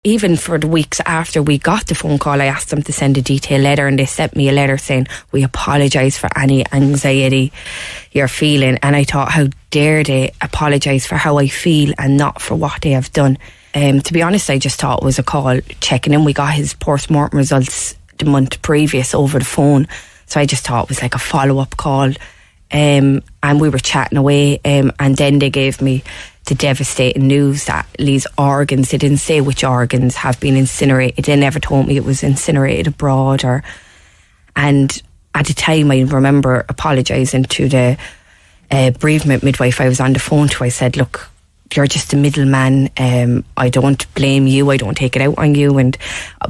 even for the weeks after we got the phone call, I asked them to send a detailed letter, and they sent me a letter saying, we apologise for any anxiety you're feeling. And I thought, how dare they apologise for how I feel and not for what they have done. To be honest, I just thought it was a call checking in. We got his post-mortem results the month previous over the phone, so I just thought it was like a follow-up call. And we were chatting away, and then they gave me the devastating news that Lee's organs, they didn't say which organs, have been incinerated. They never told me it was incinerated abroad. And at the time I remember apologising to the bereavement midwife I was on the phone to. I said, look, you're just a middleman. I don't blame you. I don't take it out on you.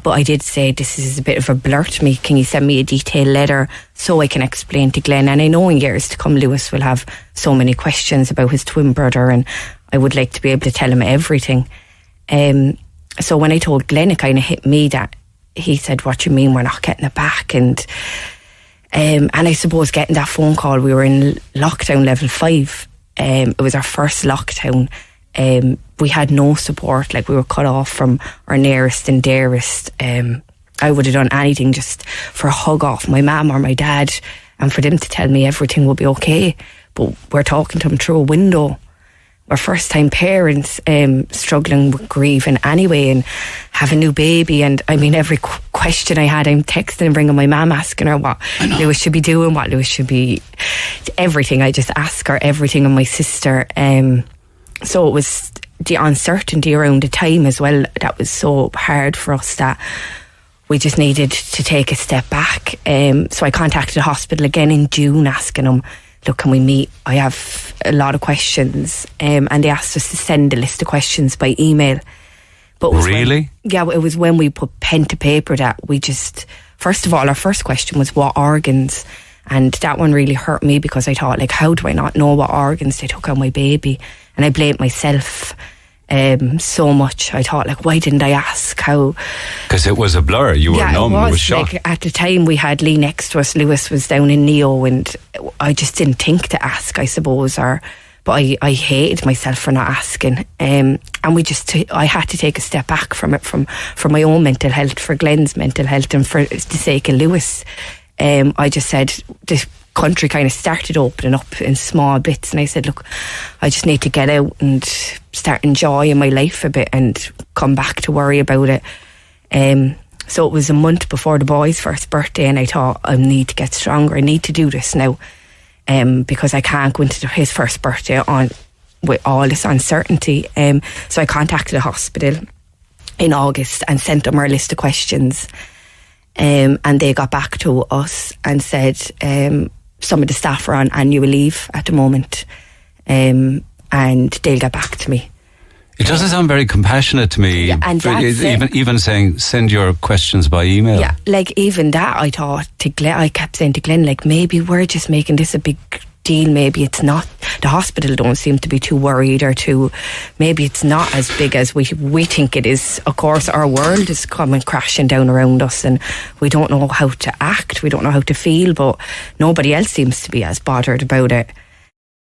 But I did say, this is a bit of a blur to me. Can you send me a detailed letter so I can explain to Glenn? And I know in years to come, Lewis will have so many questions about his twin brother, and I would like to be able to tell him everything. So when I told Glenn, it kind of hit me that he said, what do you mean we're not getting it back? And I suppose getting that phone call, we were in lockdown level 5. It was our first lockdown. We had no support, like we were cut off from our nearest and dearest. I would have done anything just for a hug off my mum or my dad, and for them to tell me everything will be okay. But we're talking to them through a window. We're first time parents, struggling with grieving anyway, and have a new baby. And I mean, every question I had, I'm texting and ringing my mum, asking her what Lewis should be doing, what Lewis should be, everything. I just ask her everything, and my sister. So it was the uncertainty around the time as well that was so hard for us, that we just needed to take a step back. So I contacted the hospital again in June, asking them, look, can we meet? I have a lot of questions. And they asked us to send a list of questions by email. But really? It was when we put pen to paper that we just, first of all, our first question was what organs? And that one really hurt me, because I thought, like, how do I not know what organs they took out my baby? And I blamed myself so much. I thought, like, why didn't I ask? How? Because it was a blur. You were numb. It was shocked. Like, at the time we had Lee next to us. Lewis was down in Neo, and I just didn't think to ask, I suppose. But I hated myself for not asking. And I had to take a step back from it, for my own mental health, for Glenn's mental health, and for the sake of Lewis. I just said, the country kind of started opening up in small bits, and I said, look, I just need to get out and start enjoying my life a bit and come back to worry about it. So it was a month before the boy's first birthday, and I thought, I need to get stronger, I need to do this now, because I can't go into his first birthday on with all this uncertainty. So I contacted the hospital in August and sent them our list of questions. And they got back to us and said some of the staff are on annual leave at the moment, and they'll get back to me. It doesn't sound very compassionate to me. Yeah, and even saying send your questions by email. Yeah, like even that, I thought to Glenn, I kept saying to Glenn, like, maybe we're just making this a big deal. Maybe it's not. The hospital don't seem to be too worried, or maybe it's not as big as we think it is. Of course, our world is coming crashing down around us, and we don't know how to act, we don't know how to feel, but nobody else seems to be as bothered about it.